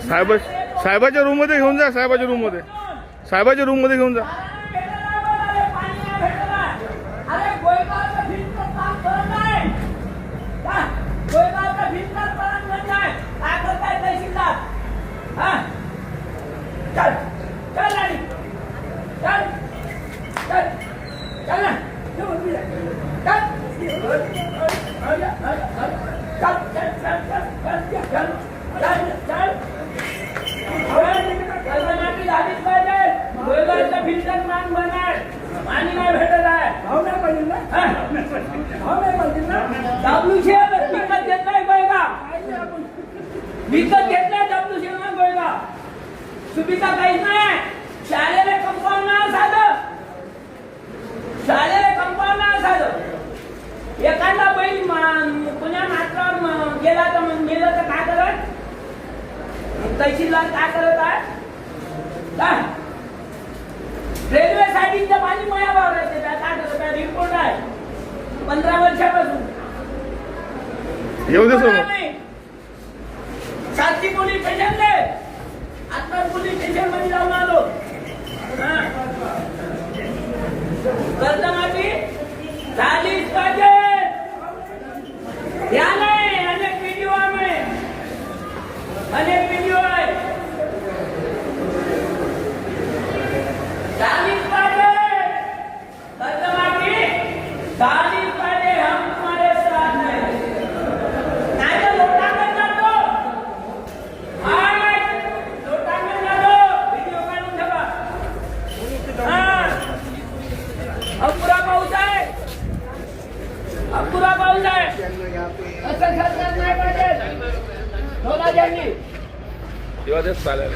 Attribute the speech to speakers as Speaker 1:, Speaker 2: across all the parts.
Speaker 1: साहेब साहेबाच्या room मध्ये घेऊन जा. साहेबाच्या रूम मध्ये घेऊन जा.
Speaker 2: विकत घेतलाय सुविधा काहीच नाही. शाळेला कंपाऊंड नाही साधं. एखादा बैल पुण्या मात्रावर गेला तर गेलं तर काय करत तहसीलदार काय करत आहे. रेल्वे साठीचं पाणी मया वावरायचे काय करत रिपोर्ट आहे 15 वर्षापासून.
Speaker 1: येऊ दे सोबत.
Speaker 2: सातची पोलीस स्टेशनले आता पोलीस स्टेशन मध्ये जाऊन आलो. कर्जमाफी झालीच पाहिजे. या नाही अनेक व्हिडिओ आहे. झालीच पाहिजे. कर्जमाफी झालीच पाहिजे. हम तुम्हारे साथ हैं. नाही तर लोटांगण जातो. लोटांगण जातो. व्हिडिओ काढून ठेवा. अपुरा पाऊस आहे. असं सरकार नाही पाहिजे. धोलाजांनी
Speaker 1: दिवाळीच चालेल.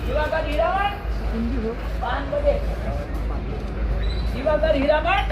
Speaker 2: दिवाकर हिरामठ पान बजे दिवाकर हिरामठ